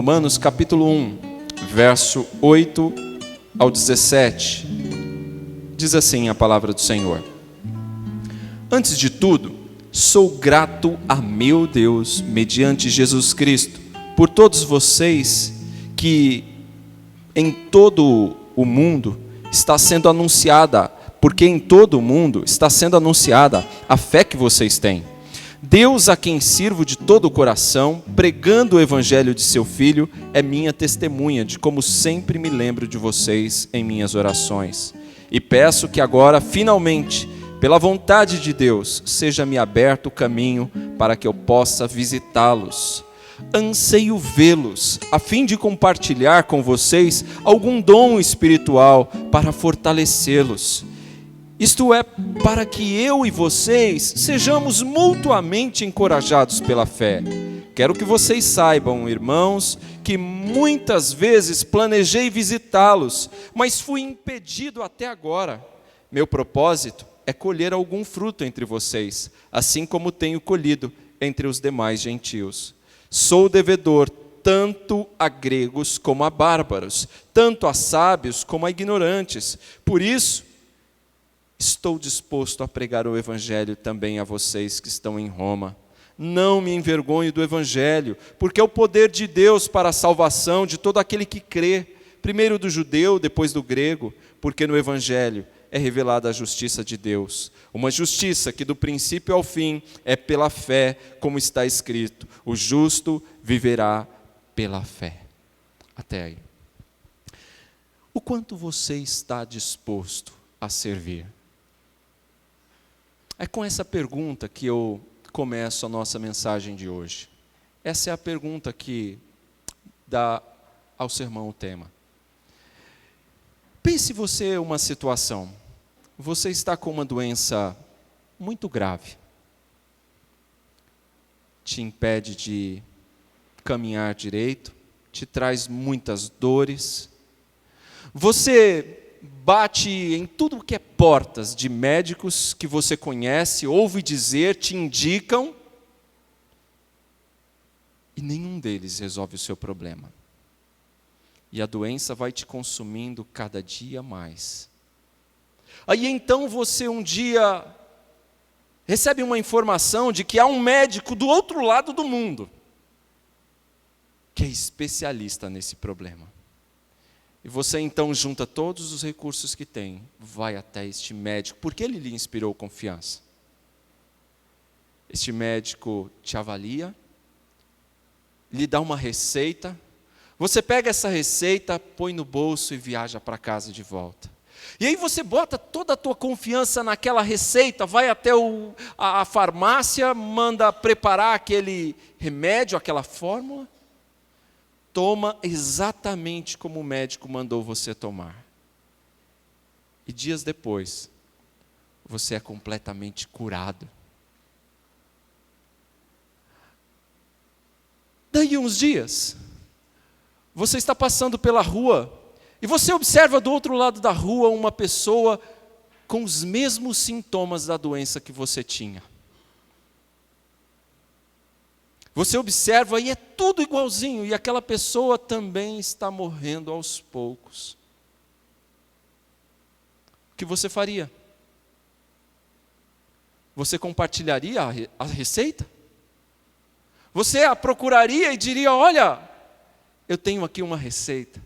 Romanos capítulo 1, verso 8 ao 17. Diz assim a palavra do Senhor: Antes de tudo, sou grato a meu Deus, mediante Jesus Cristo, por todos vocês que em todo o mundo está sendo anunciada, porque em todo o mundo está sendo anunciada a fé que vocês têm. Deus, a quem sirvo de todo o coração, pregando o evangelho de seu Filho, é minha testemunha de como sempre me lembro de vocês em minhas orações. E peço que agora, finalmente, pela vontade de Deus, seja-me aberto o caminho para que eu possa visitá-los. Anseio vê-los, a fim de compartilhar com vocês algum dom espiritual para fortalecê-los. Isto é, para que eu e vocês sejamos mutuamente encorajados pela fé. Quero que vocês saibam, irmãos, que muitas vezes planejei visitá-los, mas fui impedido até agora. Meu propósito é colher algum fruto entre vocês, assim como tenho colhido entre os demais gentios. Sou devedor tanto a gregos como a bárbaros, tanto a sábios como a ignorantes. Por isso, estou disposto a pregar o evangelho também a vocês que estão em Roma. Não me envergonho do evangelho, porque é o poder de Deus para a salvação de todo aquele que crê, primeiro do judeu, depois do grego, porque no evangelho é revelada a justiça de Deus, uma justiça que do princípio ao fim é pela fé, como está escrito: o justo viverá pela fé. Até aí. O quanto você está disposto a servir? É com essa pergunta que eu começo a nossa mensagem de hoje. Essa é a pergunta que dá ao sermão o tema. Pense você uma situação. Você está com uma doença muito grave. Te impede de caminhar direito, te traz muitas dores. Você bate em tudo que é portas de médicos que você conhece, ouve dizer, te indicam, e nenhum deles resolve o seu problema. E a doença vai te consumindo cada dia mais. Aí então você um dia recebe uma informação de que há um médico do outro lado do mundo que é especialista nesse problema. E você então junta todos os recursos que tem, vai até este médico, porque ele lhe inspirou confiança. Este médico te avalia, lhe dá uma receita, você pega essa receita, põe no bolso e viaja para casa de volta. E aí você bota toda a tua confiança naquela receita, vai até a farmácia, manda preparar aquele remédio, aquela fórmula, toma exatamente como o médico mandou você tomar. E dias depois, você é completamente curado. Daí uns dias, você está passando pela rua, e você observa do outro lado da rua uma pessoa com os mesmos sintomas da doença que você tinha. Você observa e é tudo igualzinho, e aquela pessoa também está morrendo aos poucos. O que você faria? Você compartilharia a receita? Você a procuraria e diria: olha, eu tenho aqui uma receita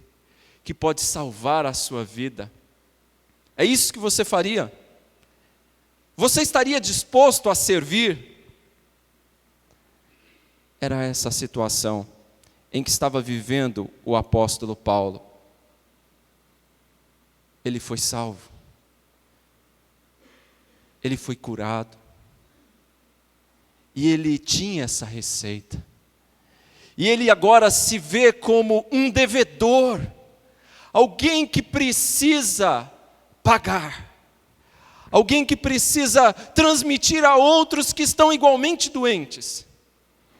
que pode salvar a sua vida. É isso que você faria? Você estaria disposto a servir? Era essa a situação em que estava vivendo o apóstolo Paulo. Ele foi salvo. Ele foi curado. E ele tinha essa receita. E ele agora se vê como um devedor. Alguém que precisa pagar. Alguém que precisa transmitir a outros que estão igualmente doentes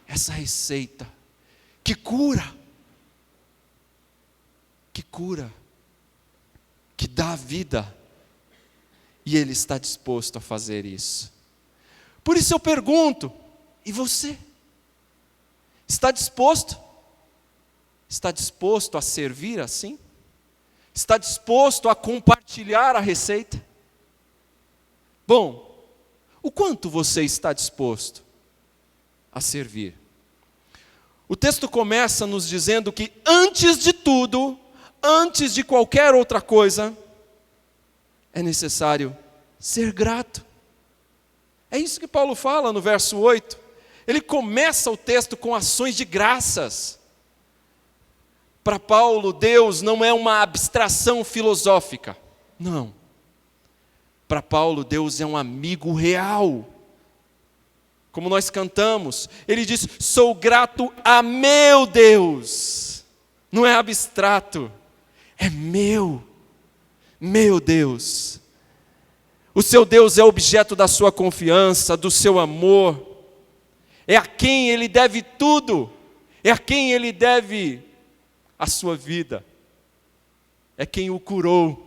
essa receita que cura, que dá vida, e ele está disposto a fazer isso. Por isso eu pergunto: e você? Está disposto? Está disposto a servir assim? Está disposto a compartilhar a receita? Bom, o quanto você está disposto a servir? O texto começa nos dizendo que antes de tudo, antes de qualquer outra coisa, é necessário ser grato. É isso que Paulo fala no verso 8. Ele começa o texto com ações de graças. Para Paulo, Deus não é uma abstração filosófica. Não. Para Paulo, Deus é um amigo real. Como nós cantamos, ele diz: sou grato a meu Deus. Não é abstrato, é meu Deus. O seu Deus é objeto da sua confiança, do seu amor. É a quem ele deve tudo. É a quem ele deve a sua vida. É quem o curou.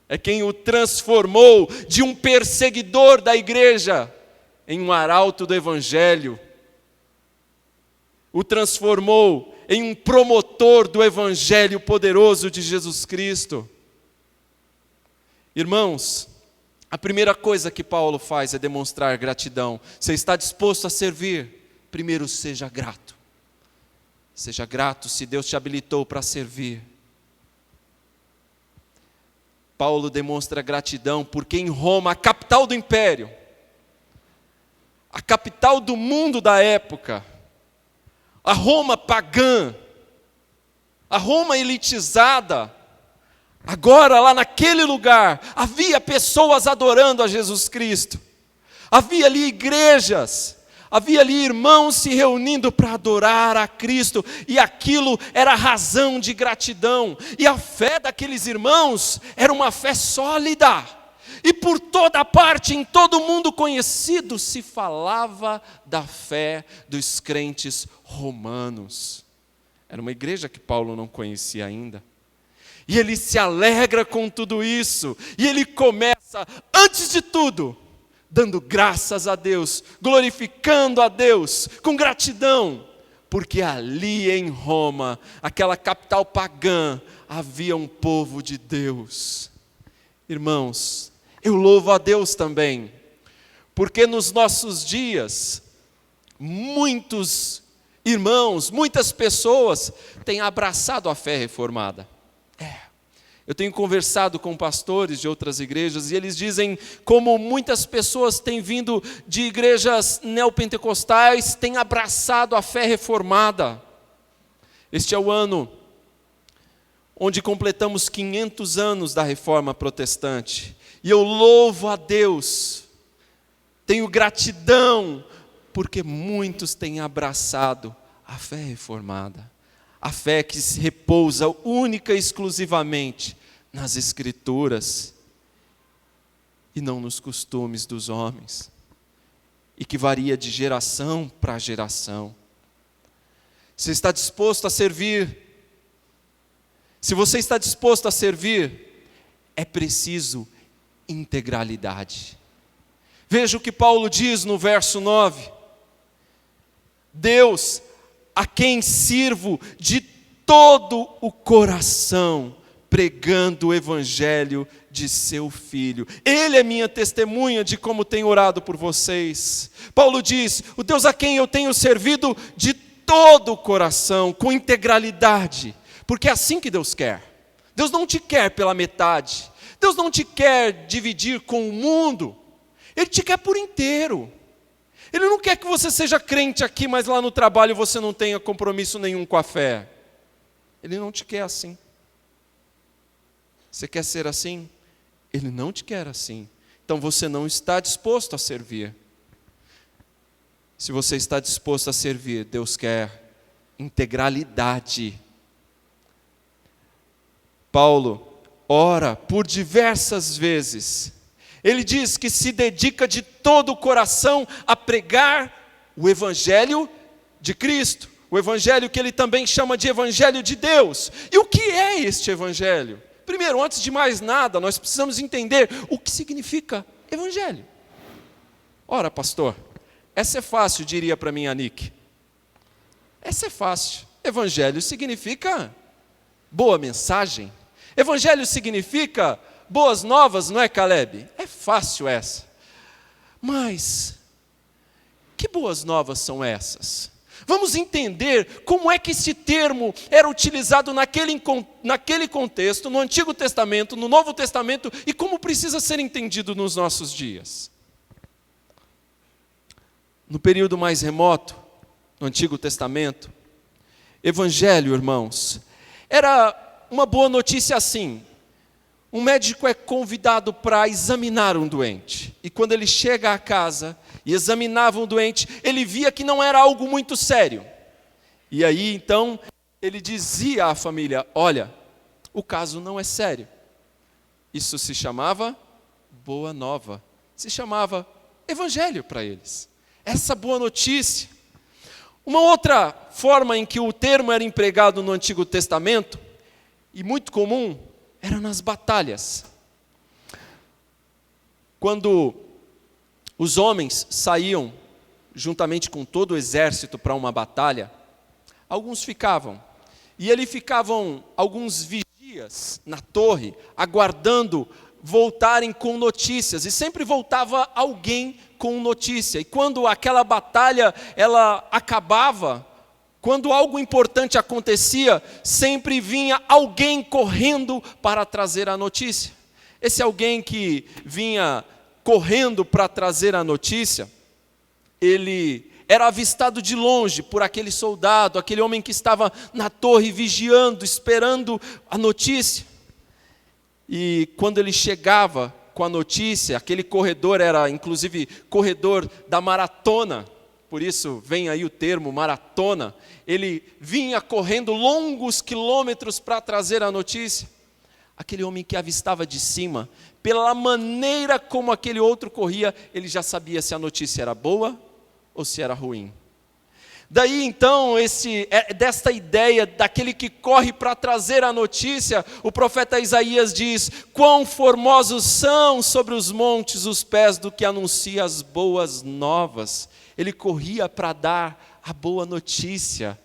É quem o transformou de um perseguidor da igreja em um arauto do evangelho. O transformou em um promotor do evangelho poderoso de Jesus Cristo. Irmãos, a primeira coisa que Paulo faz é demonstrar gratidão. Você está disposto a servir? Primeiro, seja grato. Seja grato se Deus te habilitou para servir. Paulo demonstra gratidão porque em Roma, a capital do império, a capital do mundo da época, a Roma pagã, a Roma elitizada, agora lá naquele lugar, havia pessoas adorando a Jesus Cristo, havia ali igrejas, havia ali irmãos se reunindo para adorar a Cristo, e aquilo era razão de gratidão, e a fé daqueles irmãos era uma fé sólida, e por toda parte, em todo o mundo conhecido, se falava da fé dos crentes romanos. Era uma igreja que Paulo não conhecia ainda. E ele se alegra com tudo isso. E ele começa, antes de tudo, dando graças a Deus, glorificando a Deus, com gratidão. Porque ali em Roma, aquela capital pagã, havia um povo de Deus. Irmãos, eu louvo a Deus também. Porque nos nossos dias, muitos irmãos, muitas pessoas têm abraçado a fé reformada. Eu tenho conversado com pastores de outras igrejas e eles dizem como muitas pessoas têm vindo de igrejas neopentecostais, têm abraçado a fé reformada. Este é o ano onde completamos 500 anos da reforma protestante. E eu louvo a Deus, tenho gratidão, porque muitos têm abraçado a fé reformada. A fé que se repousa única e exclusivamente nas Escrituras e não nos costumes dos homens, e que varia de geração para geração. Você está disposto a servir? Se você está disposto a servir, é preciso integralidade. Veja o que Paulo diz no verso 9. Deus, a quem sirvo de todo o coração, pregando o evangelho de seu Filho. Ele é minha testemunha de como tenho orado por vocês. Paulo diz, o Deus a quem eu tenho servido de todo o coração, com integralidade, porque é assim que Deus quer. Deus não te quer pela metade. Deus não te quer dividir com o mundo. Ele te quer por inteiro. Ele não quer que você seja crente aqui, mas lá no trabalho você não tenha compromisso nenhum com a fé. Ele não te quer assim. Você quer ser assim? Ele não te quer assim. Então você não está disposto a servir. Se você está disposto a servir, Deus quer integralidade. Paulo ora por diversas vezes. Ele diz que se dedica de todo o coração a pregar o evangelho de Cristo. O evangelho que ele também chama de evangelho de Deus. E o que é este evangelho? Primeiro, antes de mais nada, nós precisamos entender o que significa evangelho. Ora, pastor, essa é fácil, diria para mim a Nick. Essa é fácil. evangelho significa boa mensagem. Evangelho significa boas novas, não é, Caleb? É fácil essa. Mas, que boas novas são essas? Vamos entender como é que esse termo era utilizado naquele contexto, no Antigo Testamento, no Novo Testamento, e como precisa ser entendido nos nossos dias. No período mais remoto, no Antigo Testamento, evangelho, irmãos, era uma boa notícia assim. Um médico é convidado para examinar um doente. E quando ele chega à casa e examinava um doente, ele via que não era algo muito sério. E aí, então, ele dizia à família: olha, o caso não é sério. Isso se chamava boa nova. Se chamava evangelho para eles. Essa boa notícia. Uma outra forma em que o termo era empregado no Antigo Testamento, e muito comum, era nas batalhas. Quando os homens saíam juntamente com todo o exército para uma batalha, alguns ficavam. E eles ficavam alguns vigias na torre, aguardando voltarem com notícias. E sempre voltava alguém com notícia. E quando aquela batalha ela acabava, quando algo importante acontecia, sempre vinha alguém correndo para trazer a notícia. Esse alguém que vinha correndo para trazer a notícia, ele era avistado de longe por aquele soldado, aquele homem que estava na torre vigiando, esperando a notícia. E quando ele chegava com a notícia, aquele corredor era inclusive corredor da maratona, por isso vem aí o termo maratona. Ele vinha correndo longos quilômetros para trazer a notícia. Aquele homem que avistava de cima, pela maneira como aquele outro corria, ele já sabia se a notícia era boa ou se era ruim. Daí então, desta ideia daquele que corre para trazer a notícia, o profeta Isaías diz: quão formosos são sobre os montes os pés do que anuncia as boas novas. Ele corria para dar a boa notícia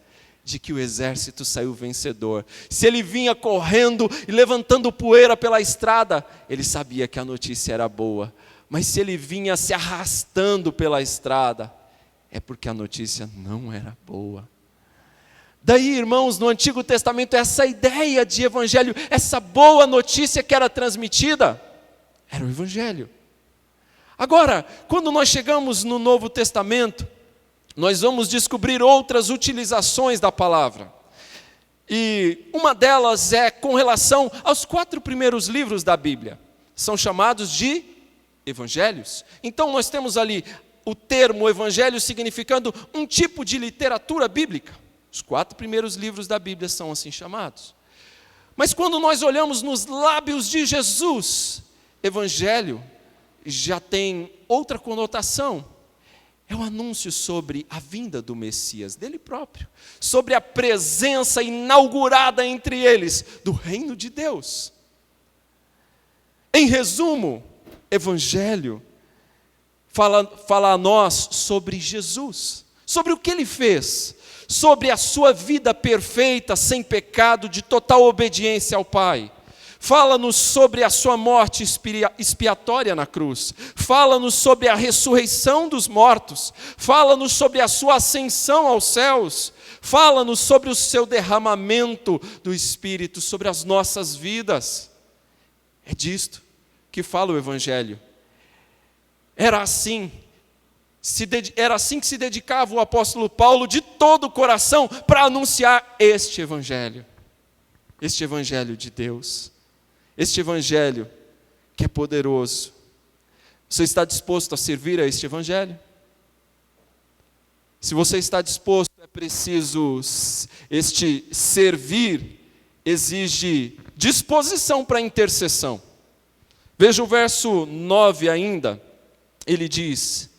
de que o exército saiu vencedor. Se ele vinha correndo e levantando poeira pela estrada, ele sabia que a notícia era boa. Mas se ele vinha se arrastando pela estrada, é porque a notícia não era boa. Daí, irmãos, no Antigo Testamento, essa ideia de evangelho, essa boa notícia que era transmitida, era o evangelho. Agora, quando nós chegamos no Novo Testamento, nós vamos descobrir outras utilizações da palavra. E uma delas é com relação aos 4 primeiros livros da Bíblia. São chamados de evangelhos. Então nós temos ali o termo evangelho significando um tipo de literatura bíblica. Os 4 primeiros livros da Bíblia são assim chamados. Mas quando nós olhamos nos lábios de Jesus, evangelho já tem outra conotação. É um anúncio sobre a vinda do Messias, dele próprio. Sobre a presença inaugurada entre eles do reino de Deus. Em resumo, evangelho fala a nós sobre Jesus. Sobre o que ele fez. Sobre a sua vida perfeita, sem pecado, de total obediência ao Pai. Fala-nos sobre a sua morte expiatória na cruz. Fala-nos sobre a ressurreição dos mortos. Fala-nos sobre a sua ascensão aos céus. Fala-nos sobre o seu derramamento do Espírito sobre as nossas vidas. É disto que fala o Evangelho. Era assim que se dedicava o apóstolo Paulo de todo o coração para anunciar este Evangelho. Este Evangelho de Deus. Este evangelho que é poderoso. Você está disposto a servir a este evangelho? Se você está disposto, é preciso, este servir exige disposição para a intercessão. Veja o verso 9 ainda, ele diz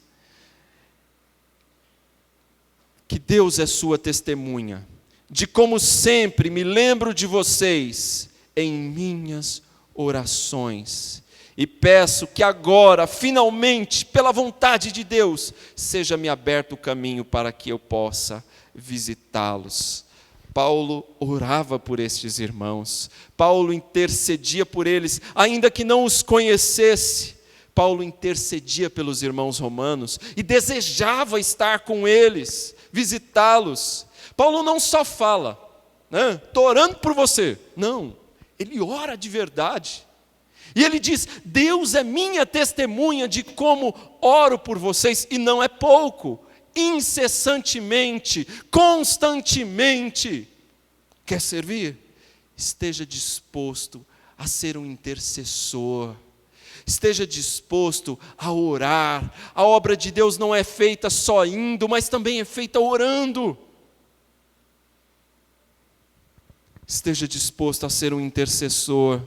que Deus é sua testemunha, de como sempre me lembro de vocês em minhas orações, e peço que agora, finalmente, pela vontade de Deus, seja-me aberto o caminho para que eu possa visitá-los. Paulo orava por estes irmãos, Paulo intercedia por eles, ainda que não os conhecesse. Paulo intercedia pelos irmãos romanos e desejava estar com eles, visitá-los. Paulo não só fala, estou orando por você. Não, ele ora de verdade. E ele diz, Deus é minha testemunha de como oro por vocês, e não é pouco, incessantemente, constantemente. Quer servir? Esteja disposto a ser um intercessor. Esteja disposto a orar. A obra de Deus não é feita só indo, mas também é feita orando. Esteja disposto a ser um intercessor.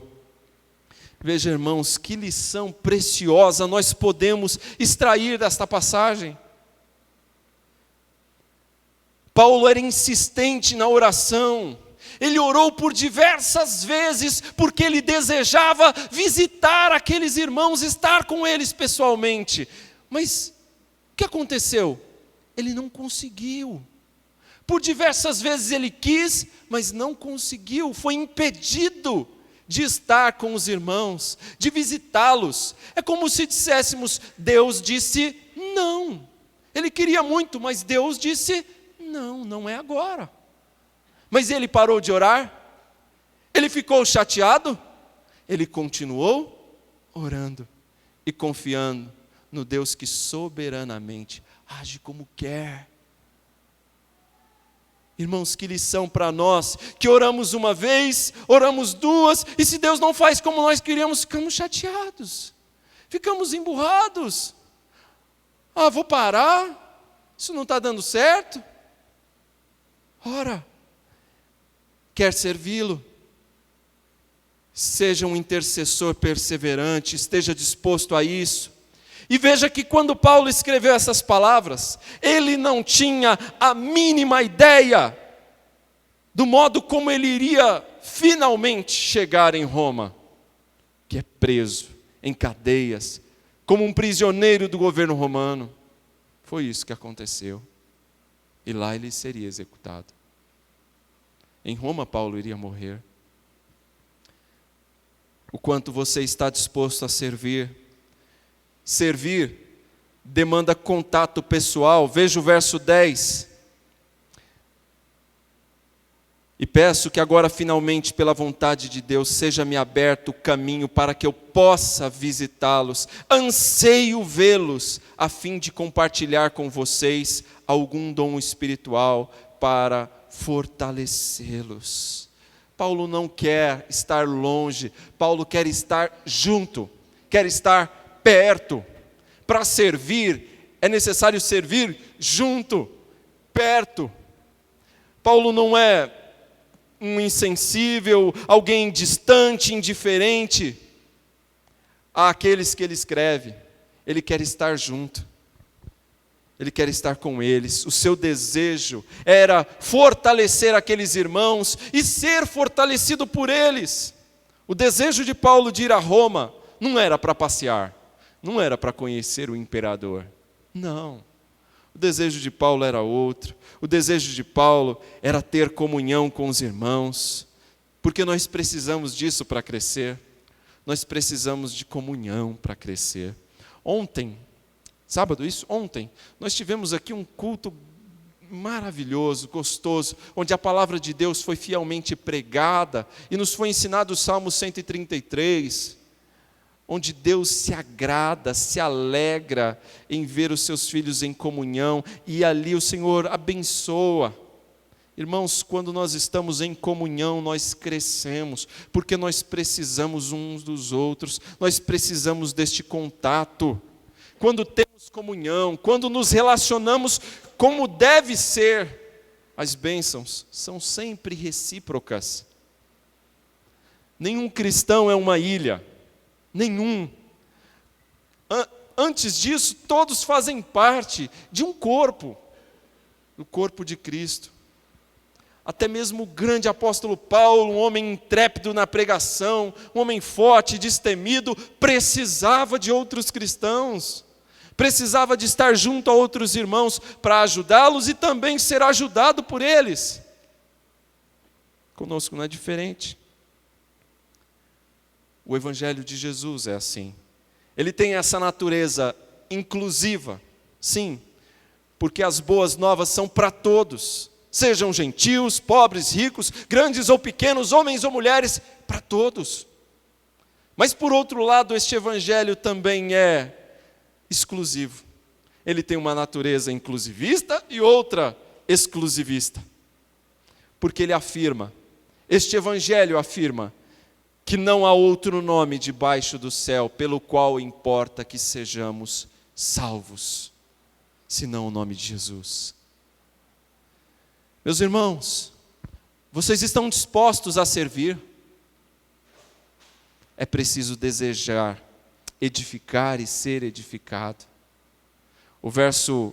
Veja, irmãos, que lição preciosa nós podemos extrair desta passagem. Paulo era insistente na oração. Ele orou por diversas vezes, porque ele desejava visitar aqueles irmãos, estar com eles pessoalmente. Mas o que aconteceu? Ele não conseguiu. Por diversas vezes ele quis, mas não conseguiu. Foi impedido de estar com os irmãos, de visitá-los. É como se disséssemos, Deus disse não. Ele queria muito, mas Deus disse não, não é agora. Mas ele parou de orar? Ele ficou chateado? Ele continuou orando e confiando no Deus que soberanamente age como quer. Irmãos, que lição para nós, que oramos uma vez, oramos duas, e se Deus não faz como nós queríamos, ficamos chateados, ficamos emburrados. Vou parar, isso não está dando certo. Ora, quer servi-lo? Seja um intercessor perseverante, esteja disposto a isso. E veja que quando Paulo escreveu essas palavras, ele não tinha a mínima ideia do modo como ele iria finalmente chegar em Roma, que é preso, em cadeias, como um prisioneiro do governo romano. Foi isso que aconteceu. E lá ele seria executado. Em Roma, Paulo iria morrer. O quanto você está disposto a servir? Servir demanda contato pessoal. Veja o verso 10. E peço que agora finalmente, pela vontade de Deus, seja-me aberto o caminho para que eu possa visitá-los. Anseio vê-los, a fim de compartilhar com vocês algum dom espiritual para fortalecê-los. Paulo não quer estar longe, Paulo quer estar junto, quer estar perto. Para servir, é necessário servir junto, perto. Paulo não é um insensível, alguém distante, indiferente àqueles que ele escreve. Ele quer estar junto. Ele quer estar com eles. O seu desejo era fortalecer aqueles irmãos e ser fortalecido por eles. O desejo de Paulo de ir a Roma não era para passear, não era para conhecer o imperador. Não. O desejo de Paulo era outro. O desejo de Paulo era ter comunhão com os irmãos, porque nós precisamos disso para crescer. Nós precisamos de comunhão para crescer. Ontem, nós tivemos aqui um culto maravilhoso, gostoso, onde a palavra de Deus foi fielmente pregada e nos foi ensinado o Salmo 133, onde Deus se agrada, se alegra em ver os seus filhos em comunhão, e ali o Senhor abençoa. Irmãos, quando nós estamos em comunhão, nós crescemos, porque nós precisamos uns dos outros, nós precisamos deste contato. Quando temos comunhão, quando nos relacionamos como deve ser, as bênçãos são sempre recíprocas. Nenhum cristão é uma ilha. Nenhum. Antes disso, todos fazem parte de um corpo, do corpo de Cristo. Até mesmo o grande apóstolo Paulo, um homem intrépido na pregação, um homem forte, destemido, precisava de outros cristãos, precisava de estar junto a outros irmãos para ajudá-los e também ser ajudado por eles. Conosco não é diferente. O Evangelho de Jesus é assim. Ele tem essa natureza inclusiva, sim, porque as boas novas são para todos, sejam gentios, pobres, ricos, grandes ou pequenos, homens ou mulheres, para todos. Mas por outro lado, este Evangelho também é exclusivo. Ele tem uma natureza inclusivista e outra exclusivista. Porque ele afirma, este Evangelho afirma, que não há outro nome debaixo do céu pelo qual importa que sejamos salvos, senão o nome de Jesus. Meus irmãos, vocês estão dispostos a servir? É preciso desejar, edificar e ser edificado. O verso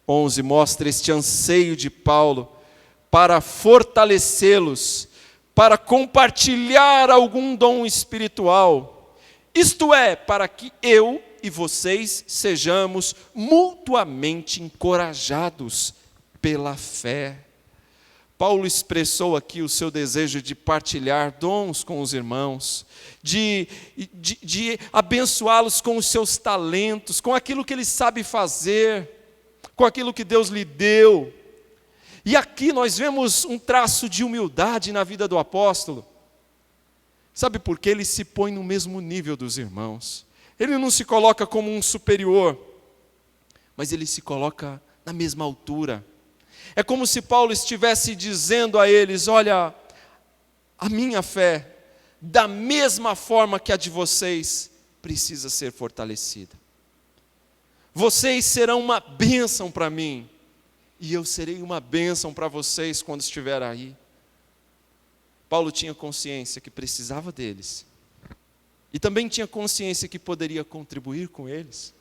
11 mostra este anseio de Paulo para fortalecê-los, para compartilhar algum dom espiritual, isto é, para que eu e vocês sejamos mutuamente encorajados pela fé. Paulo expressou aqui o seu desejo de partilhar dons com os irmãos, de abençoá-los com os seus talentos, com aquilo que ele sabe fazer, com aquilo que Deus lhe deu. E aqui nós vemos um traço de humildade na vida do apóstolo. Sabe por quê? Ele se põe no mesmo nível dos irmãos. Ele não se coloca como um superior, mas ele se coloca na mesma altura. É como se Paulo estivesse dizendo a eles: olha, a minha fé, da mesma forma que a de vocês, precisa ser fortalecida. Vocês serão uma bênção para mim, e eu serei uma bênção para vocês quando estiver aí. Paulo tinha consciência que precisava deles, e também tinha consciência que poderia contribuir com eles.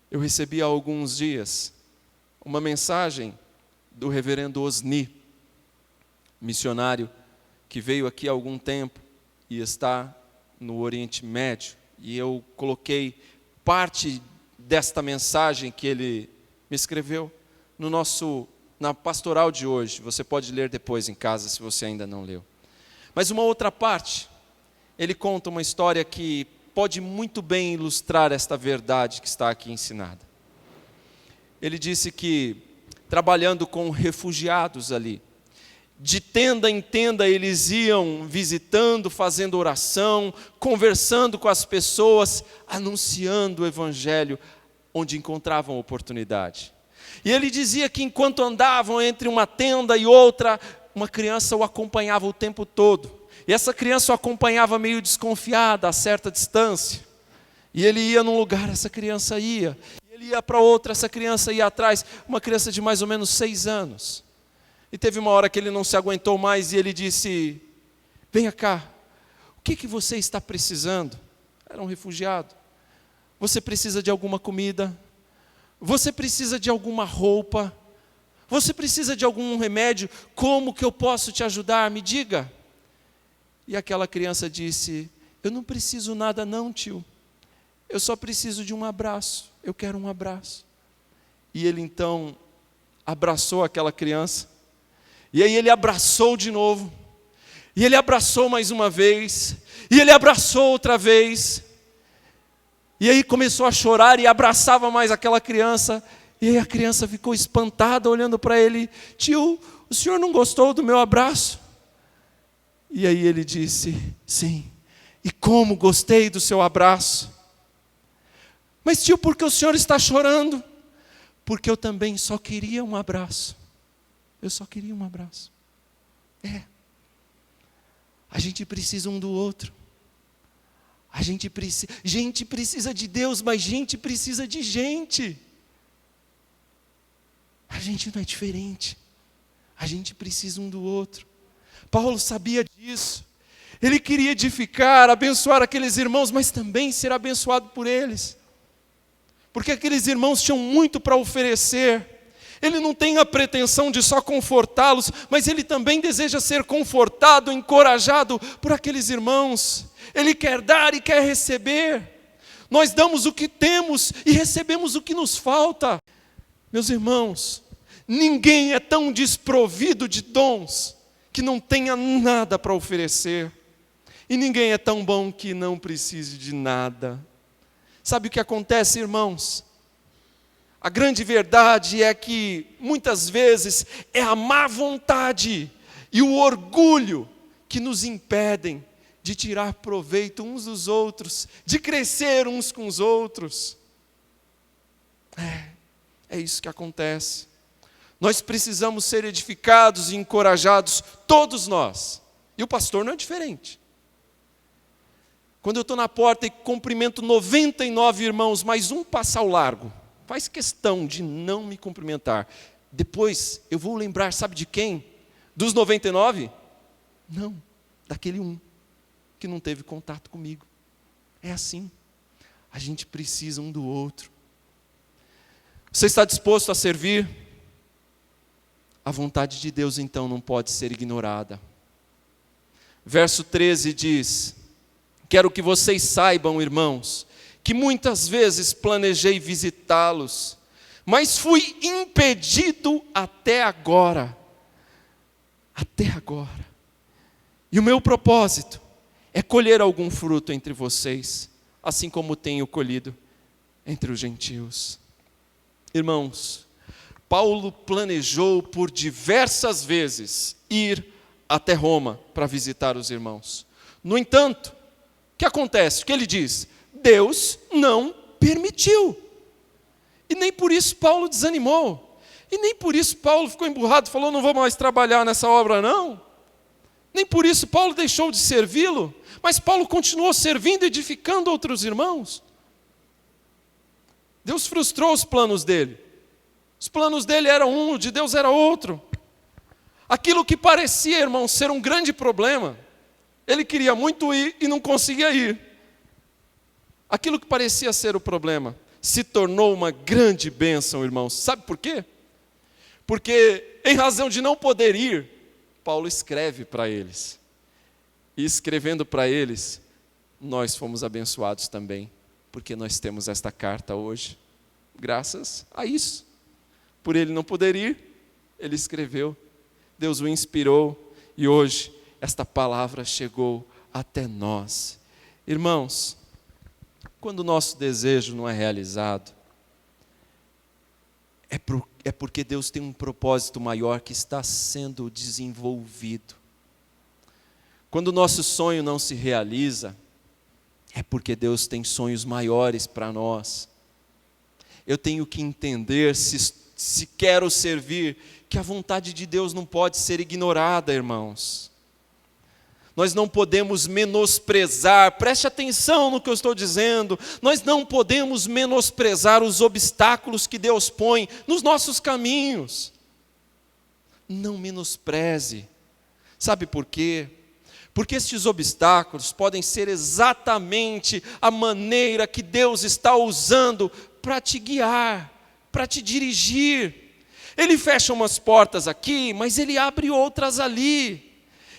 Eu recebi há alguns dias uma mensagem do reverendo Osni, missionário que veio aqui há algum tempo e está no Oriente Médio, e eu coloquei parte desta mensagem que ele me escreveu na pastoral de hoje. Você pode ler depois em casa se você ainda não leu. Mas uma outra parte, ele conta uma história que pode muito bem ilustrar esta verdade que está aqui ensinada. Ele disse que, trabalhando com refugiados ali, de tenda em tenda eles iam visitando, fazendo oração, conversando com as pessoas, anunciando o Evangelho onde encontravam oportunidade. E ele dizia que enquanto andavam entre uma tenda e outra, uma criança o acompanhava o tempo todo. E essa criança o acompanhava meio desconfiada, a certa distância. E ele ia num lugar, essa criança ia. Ele ia para outra, essa criança ia atrás. Uma criança de mais ou menos 6 anos. E teve uma hora que ele não se aguentou mais e ele disse: venha cá, o que você está precisando? Era um refugiado. Você precisa de alguma comida? Você precisa de alguma roupa? Você precisa de algum remédio? Como que eu posso te ajudar? Me diga. E aquela criança disse: eu não preciso nada não, tio. Eu só preciso de um abraço. Eu quero um abraço. E ele então abraçou aquela criança. E aí ele abraçou de novo. E ele abraçou mais uma vez. E ele abraçou outra vez. E aí começou a chorar e abraçava mais aquela criança. E aí a criança ficou espantada olhando para ele: tio, o senhor não gostou do meu abraço? E aí ele disse: sim, e como gostei do seu abraço. Mas tio, por que o senhor está chorando? Porque eu também só queria um abraço. Eu só queria um abraço. A gente precisa um do outro. Gente precisa de Deus, mas gente precisa de gente. A gente não é diferente. A gente precisa um do outro. Paulo sabia disso. Ele queria edificar, abençoar aqueles irmãos, mas também ser abençoado por eles. Porque aqueles irmãos tinham muito para oferecer. Ele não tem a pretensão de só confortá-los, mas ele também deseja ser confortado, encorajado por aqueles irmãos. Ele quer dar e quer receber. Nós damos o que temos e recebemos o que nos falta. Meus irmãos, Ninguém é tão desprovido de dons que não tenha nada para oferecer. E ninguém é tão bom que não precise de nada. Sabe o que acontece, irmãos? A grande verdade é que, muitas vezes, é a má vontade e o orgulho que nos impedem de tirar proveito uns dos outros, de crescer uns com os outros. É isso que acontece. Nós precisamos ser edificados e encorajados, todos nós. E o pastor não é diferente. Quando eu estou na porta e cumprimento 99 irmãos, mais um passa ao largo, faz questão de não me cumprimentar. Depois eu vou lembrar, sabe de quem? Dos 99? Não, daquele um que não teve contato comigo. É assim. A gente precisa um do outro. Você está disposto a servir? A vontade de Deus então não pode ser ignorada. Verso 13 diz: quero que vocês saibam, irmãos, que muitas vezes planejei visitá-los, mas fui impedido até agora. Até agora. E o meu propósito é colher algum fruto entre vocês, assim como tenho colhido entre os gentios. Irmãos, Paulo planejou por diversas vezes ir até Roma para visitar os irmãos. No entanto, o que acontece? O que ele diz? Deus não permitiu. E nem por isso Paulo desanimou. E nem por isso Paulo ficou emburrado e falou, não vou mais trabalhar nessa obra não. Nem por isso Paulo deixou de servi-lo. Mas Paulo continuou servindo e edificando outros irmãos. Deus frustrou os planos dele. Os planos dele eram um, o de Deus era outro. Aquilo que parecia, irmão, ser um grande problema, ele queria muito ir e não conseguia ir. Aquilo que parecia ser o problema se tornou uma grande bênção, irmãos. Sabe por quê? Porque, em razão de não poder ir, Paulo escreve para eles. E escrevendo para eles, nós fomos abençoados também, porque nós temos esta carta hoje, graças a isso. Por ele não poder ir, ele escreveu. Deus o inspirou e hoje esta palavra chegou até nós. Irmãos, quando o nosso desejo não é realizado, é porque Deus tem um propósito maior que está sendo desenvolvido. Quando o nosso sonho não se realiza, é porque Deus tem sonhos maiores para nós. Eu tenho que entender, se quero servir, que a vontade de Deus não pode ser ignorada, irmãos. Nós não podemos menosprezar, preste atenção no que eu estou dizendo, nós não podemos menosprezar os obstáculos que Deus põe nos nossos caminhos. Não menospreze. Sabe por quê? Porque estes obstáculos podem ser exatamente a maneira que Deus está usando para te guiar, para te dirigir. Ele fecha umas portas aqui, mas Ele abre outras ali.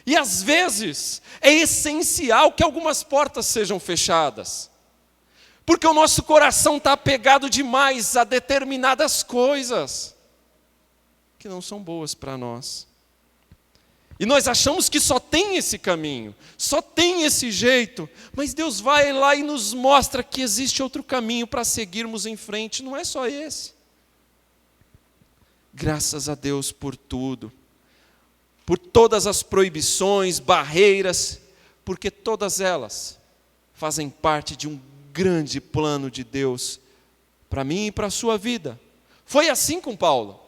E às vezes é essencial que algumas portas sejam fechadas, porque o nosso coração está apegado demais a determinadas coisas que não são boas para nós. E nós achamos que só tem esse caminho, só tem esse jeito, mas Deus vai lá e nos mostra que existe outro caminho para seguirmos em frente, não é só esse. Graças a Deus por tudo. Por todas as proibições, barreiras, porque todas elas fazem parte de um grande plano de Deus para mim e para a sua vida. Foi assim com Paulo.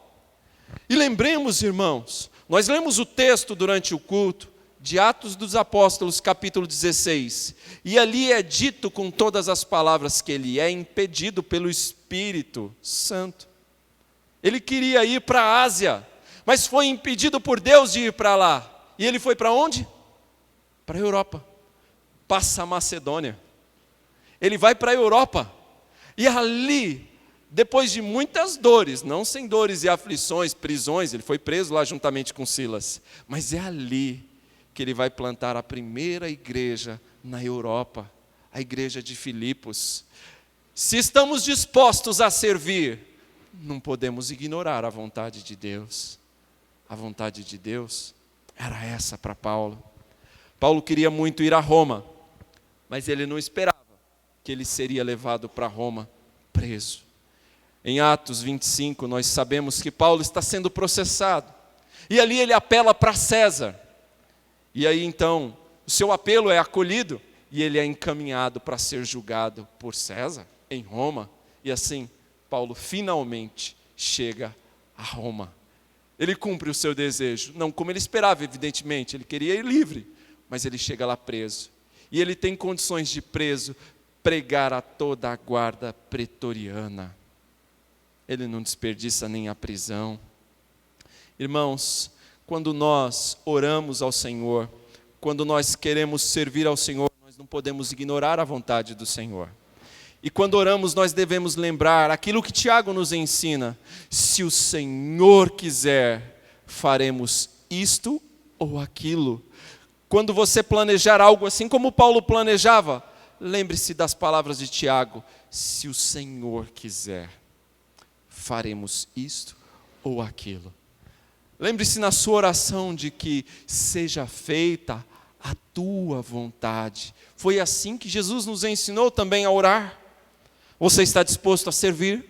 E lembremos, irmãos, nós lemos o texto durante o culto de Atos dos Apóstolos, capítulo 16, e ali é dito com todas as palavras que ele é impedido pelo Espírito Santo. Ele queria ir para a Ásia, mas foi impedido por Deus de ir para lá. E ele foi para onde? Para a Europa. Passa a Macedônia. Ele vai para a Europa. E ali, depois de muitas dores, não sem dores e aflições, prisões, ele foi preso lá juntamente com Silas. Mas é ali que ele vai plantar a primeira igreja na Europa, a igreja de Filipos. Se estamos dispostos a servir, não podemos ignorar a vontade de Deus. A vontade de Deus era essa para Paulo. Paulo queria muito ir a Roma, mas ele não esperava que ele seria levado para Roma preso. Em Atos 25, nós sabemos que Paulo está sendo processado. E ali ele apela para César. E aí então, o seu apelo é acolhido e ele é encaminhado para ser julgado por César em Roma. E assim, Paulo finalmente chega a Roma. Ele cumpre o seu desejo, não como ele esperava, evidentemente, ele queria ir livre, mas ele chega lá preso. E ele tem condições de preso pregar a toda a guarda pretoriana. Ele não desperdiça nem a prisão. Irmãos, quando nós oramos ao Senhor, quando nós queremos servir ao Senhor, nós não podemos ignorar a vontade do Senhor. E quando oramos, nós devemos lembrar aquilo que Tiago nos ensina: se o Senhor quiser, faremos isto ou aquilo. Quando você planejar algo assim como Paulo planejava, lembre-se das palavras de Tiago: se o Senhor quiser, faremos isto ou aquilo. Lembre-se na sua oração de que seja feita a tua vontade. Foi assim que Jesus nos ensinou também a orar. Você está disposto a servir?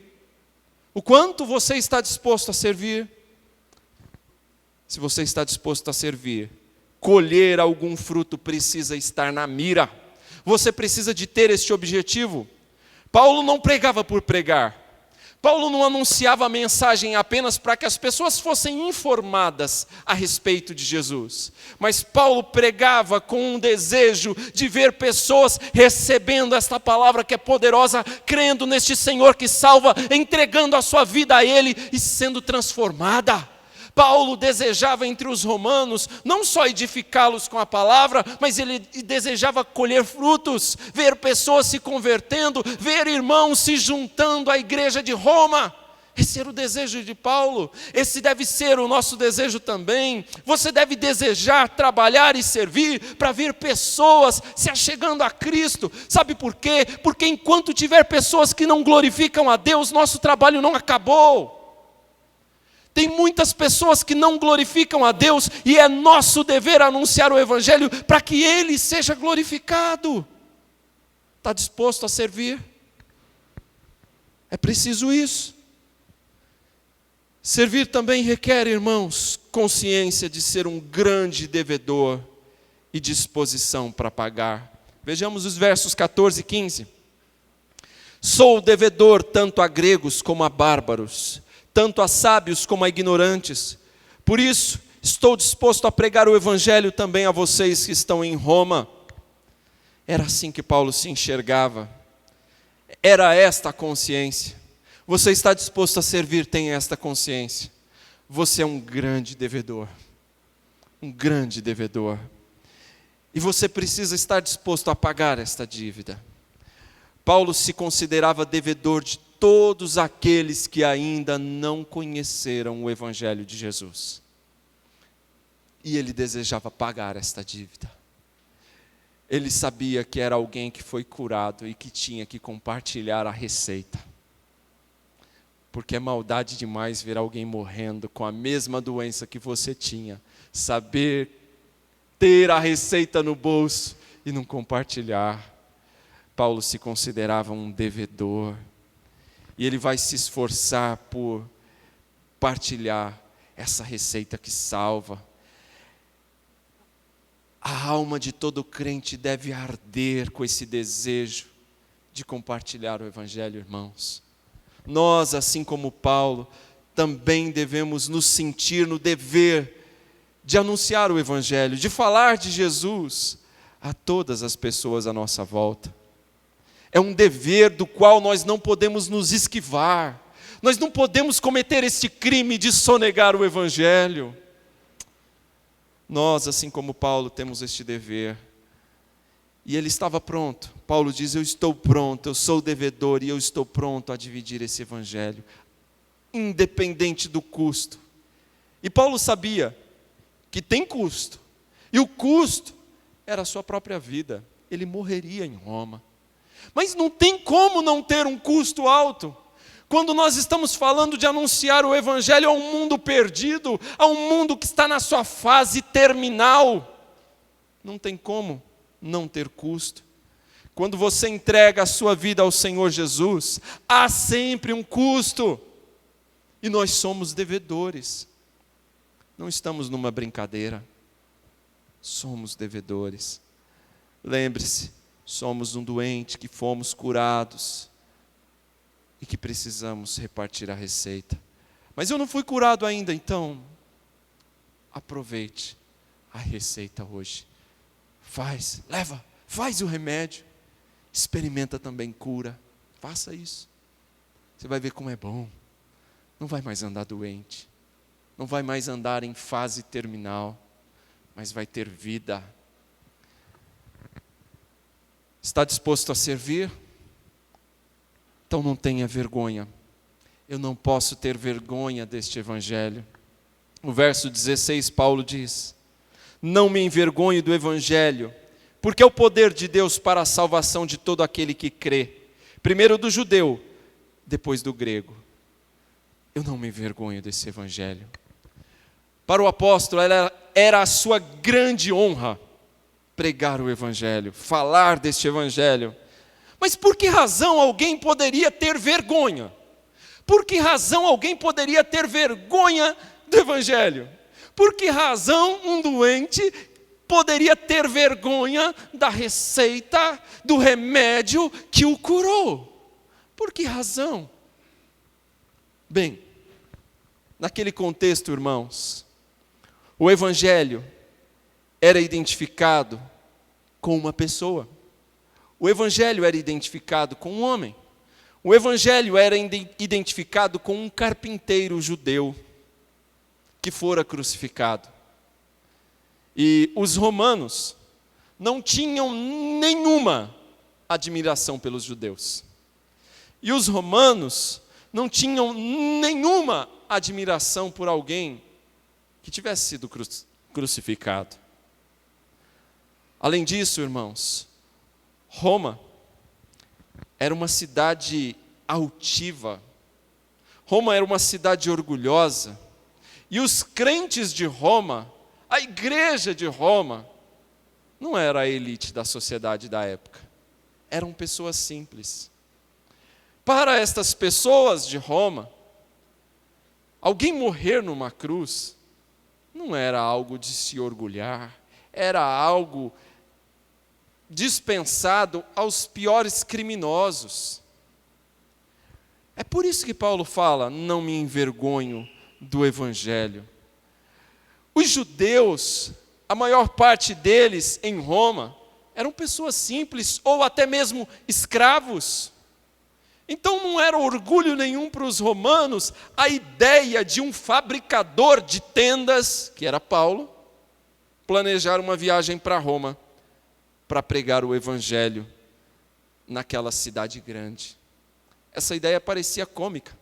O quanto você está disposto a servir? Se você está disposto a servir, colher algum fruto precisa estar na mira. Você precisa de ter este objetivo. Paulo não pregava por pregar. Paulo não anunciava a mensagem apenas para que as pessoas fossem informadas a respeito de Jesus. Mas Paulo pregava com um desejo de ver pessoas recebendo esta palavra que é poderosa, crendo neste Senhor que salva, entregando a sua vida a Ele e sendo transformada. Paulo desejava entre os romanos não só edificá-los com a palavra, mas ele desejava colher frutos, ver pessoas se convertendo, ver irmãos se juntando à igreja de Roma. Esse era o desejo de Paulo, esse deve ser o nosso desejo também. Você deve desejar trabalhar e servir para ver pessoas se achegando a Cristo. Sabe por quê? Porque enquanto tiver pessoas que não glorificam a Deus, nosso trabalho não acabou. Tem muitas pessoas que não glorificam a Deus e é nosso dever anunciar o Evangelho para que Ele seja glorificado. Está disposto a servir? É preciso isso. Servir também requer, irmãos, consciência de ser um grande devedor e disposição para pagar. Vejamos os versos 14 e 15. Sou devedor tanto a gregos como a bárbaros, tanto a sábios como a ignorantes. Por isso, estou disposto a pregar o Evangelho também a vocês que estão em Roma. Era assim que Paulo se enxergava. Era esta a consciência. Você está disposto a servir, tem esta consciência. Você é um grande devedor. Um grande devedor. E você precisa estar disposto a pagar esta dívida. Paulo se considerava devedor de todos aqueles que ainda não conheceram o Evangelho de Jesus. E ele desejava pagar esta dívida. Ele sabia que era alguém que foi curado e que tinha que compartilhar a receita. Porque é maldade demais ver alguém morrendo com a mesma doença que você tinha. Saber ter a receita no bolso e não compartilhar. Paulo se considerava um devedor. E ele vai se esforçar por partilhar essa receita que salva. A alma de todo crente deve arder com esse desejo de compartilhar o Evangelho, irmãos. Nós, assim como Paulo, também devemos nos sentir no dever de anunciar o Evangelho, de falar de Jesus a todas as pessoas à nossa volta. É um dever do qual nós não podemos nos esquivar. Nós não podemos cometer este crime de sonegar o Evangelho. Nós, assim como Paulo, temos este dever. E ele estava pronto. Paulo diz: eu estou pronto, eu sou devedor e eu estou pronto a dividir esse Evangelho, independente do custo. E Paulo sabia que tem custo. E o custo era a sua própria vida. Ele morreria em Roma. Mas não tem como não ter um custo alto. Quando nós estamos falando de anunciar o Evangelho a um mundo perdido, a um mundo que está na sua fase terminal, não tem como não ter custo. Quando você entrega a sua vida ao Senhor Jesus, há sempre um custo. E nós somos devedores. Não estamos numa brincadeira. Somos devedores. Lembre-se, somos um doente que fomos curados e que precisamos repartir a receita. Mas eu não fui curado ainda, então aproveite a receita hoje. Faz o remédio. Experimenta também cura. Faça isso. Você vai ver como é bom. Não vai mais andar doente. Não vai mais andar em fase terminal. Mas vai ter vida. Está disposto a servir? Então não tenha vergonha. Eu não posso ter vergonha deste Evangelho. No verso 16, Paulo diz: não me envergonhe do Evangelho, porque é o poder de Deus para a salvação de todo aquele que crê. Primeiro do judeu, depois do grego. Eu não me envergonho desse Evangelho. Para o apóstolo, era a sua grande honra pregar o Evangelho, falar deste Evangelho. Mas por que razão alguém poderia ter vergonha? Por que razão alguém poderia ter vergonha do Evangelho? Por que razão um doente poderia ter vergonha da receita, do remédio que o curou? Por que razão? Bem, naquele contexto, irmãos, o Evangelho era identificado com uma pessoa. O Evangelho era identificado com um homem. O Evangelho era identificado com um carpinteiro judeu que fora crucificado. E os romanos não tinham nenhuma admiração pelos judeus. E os romanos não tinham nenhuma admiração por alguém que tivesse sido crucificado. Além disso, irmãos, Roma era uma cidade altiva. Roma era uma cidade orgulhosa. E os crentes de Roma, a igreja de Roma, não era a elite da sociedade da época. Eram pessoas simples. Para estas pessoas de Roma, alguém morrer numa cruz não era algo de se orgulhar, era algo dispensado aos piores criminosos. É por isso que Paulo fala: não me envergonho do Evangelho. Os judeus, a maior parte deles em Roma, eram pessoas simples ou até mesmo escravos. Então não era orgulho nenhum para os romanos a ideia de um fabricador de tendas, que era Paulo, planejar uma viagem para Roma para pregar o Evangelho naquela cidade grande. Essa ideia parecia cômica,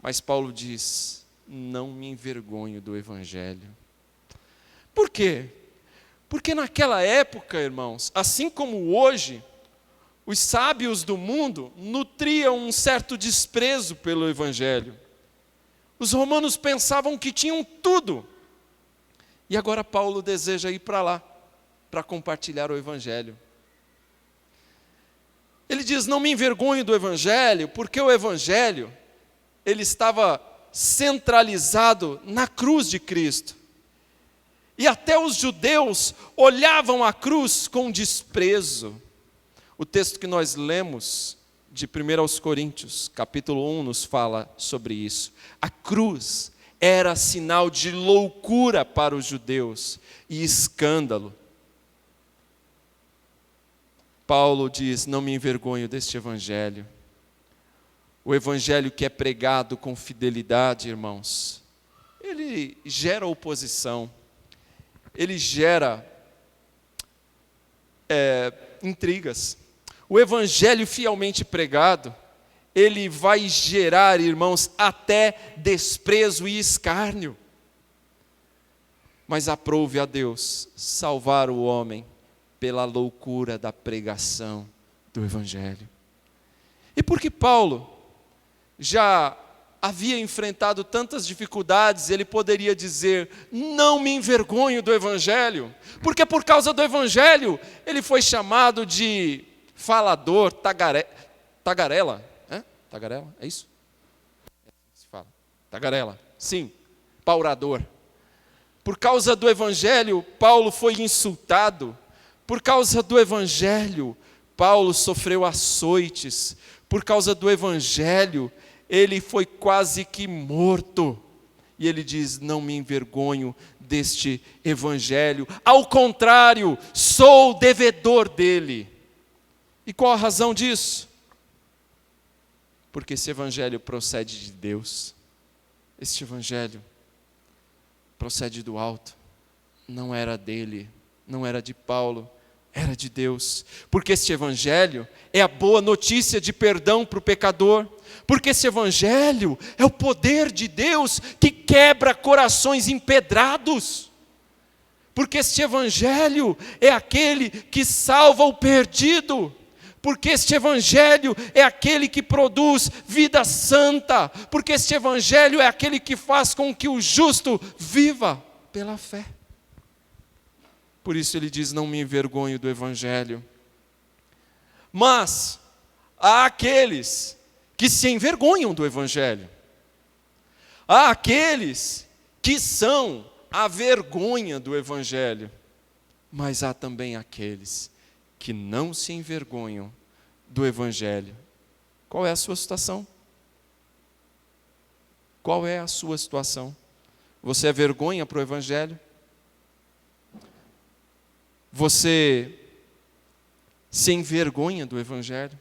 mas Paulo diz: não me envergonho do Evangelho. Por quê? Porque naquela época, irmãos, assim como hoje, os sábios do mundo nutriam um certo desprezo pelo Evangelho. Os romanos pensavam que tinham tudo. E agora Paulo deseja ir para lá, para compartilhar o Evangelho. Ele diz: não me envergonho do Evangelho, porque o Evangelho, ele estava centralizado na cruz de Cristo. E até os judeus olhavam a cruz com desprezo. O texto que nós lemos de 1 Coríntios, capítulo 1, nos fala sobre isso. A cruz era sinal de loucura para os judeus e escândalo. Paulo diz: não me envergonho deste Evangelho. O Evangelho que é pregado com fidelidade, irmãos, ele gera oposição, ele gera intrigas. O Evangelho fielmente pregado, ele vai gerar, irmãos, até desprezo e escárnio. Mas aprove a Deus salvar o homem pela loucura da pregação do Evangelho. E por que Paulo já havia enfrentado tantas dificuldades, ele poderia dizer: não me envergonho do Evangelho, porque por causa do Evangelho ele foi chamado de falador, tagarela, tagarela, é isso? É assim que se fala, tagarela, sim, paurador. Por causa do Evangelho, Paulo foi insultado. Por causa do Evangelho, Paulo sofreu açoites. Por causa do Evangelho, ele foi quase que morto. E ele diz: não me envergonho deste Evangelho. Ao contrário, sou devedor dele. E qual a razão disso? Porque esse Evangelho procede de Deus. Este Evangelho procede do alto. Não era dele, não era de Paulo, era de Deus. Porque este Evangelho é a boa notícia de perdão para o pecador. Porque esse Evangelho é o poder de Deus que quebra corações empedrados. Porque este Evangelho é aquele que salva o perdido. Porque este Evangelho é aquele que produz vida santa. Porque este Evangelho é aquele que faz com que o justo viva pela fé. Por isso ele diz: não me envergonho do Evangelho. Mas há aqueles que se envergonham do Evangelho. Há aqueles que são a vergonha do Evangelho. Mas há também aqueles que não se envergonham do Evangelho. Qual é a sua situação? Qual é a sua situação? Você é vergonha para o Evangelho? Você se envergonha do Evangelho?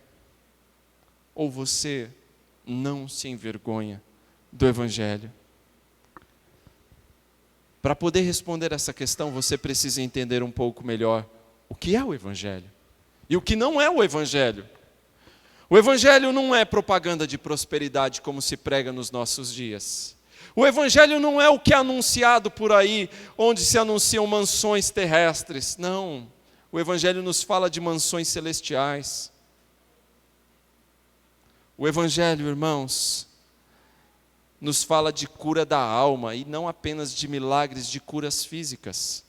Ou você não se envergonha do Evangelho? Para poder responder essa questão, você precisa entender um pouco melhor o que é o Evangelho e o que não é o Evangelho. O Evangelho não é propaganda de prosperidade como se prega nos nossos dias. O Evangelho não é o que é anunciado por aí, onde se anunciam mansões terrestres. Não, o Evangelho nos fala de mansões celestiais. O Evangelho, irmãos, nos fala de cura da alma e não apenas de milagres de curas físicas.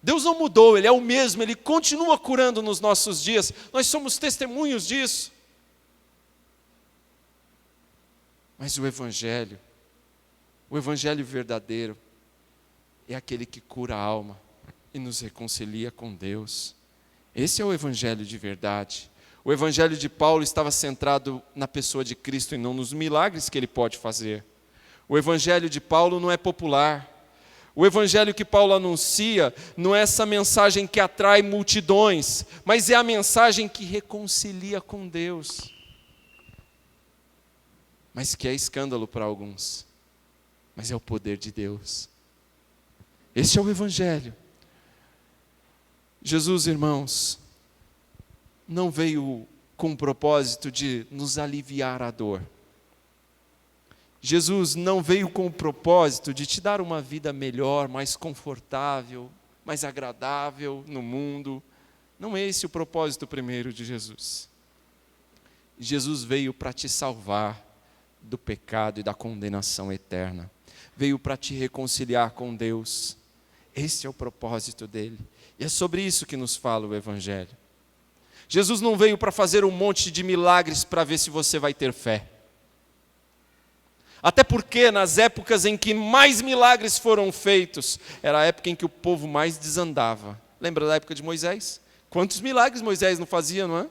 Deus não mudou, Ele é o mesmo, Ele continua curando nos nossos dias. Nós somos testemunhos disso. Mas o Evangelho verdadeiro, é aquele que cura a alma e nos reconcilia com Deus. Esse é o Evangelho de verdade. O Evangelho de Paulo estava centrado na pessoa de Cristo e não nos milagres que Ele pode fazer. O Evangelho de Paulo não é popular. O Evangelho que Paulo anuncia não é essa mensagem que atrai multidões, mas é a mensagem que reconcilia com Deus. Mas que é escândalo para alguns. Mas é o poder de Deus. Este é o Evangelho. Jesus, irmãos, não veio com o propósito de nos aliviar a dor. Jesus não veio com o propósito de te dar uma vida melhor, mais confortável, mais agradável no mundo. Não é esse o propósito primeiro de Jesus. Jesus veio para te salvar do pecado e da condenação eterna. Veio para te reconciliar com Deus. Esse é o propósito dele. E é sobre isso que nos fala o Evangelho. Jesus não veio para fazer um monte de milagres para ver se você vai ter fé. Até porque nas épocas em que mais milagres foram feitos, era a época em que o povo mais desandava. Lembra da época de Moisés? Quantos milagres Moisés não fazia, não é?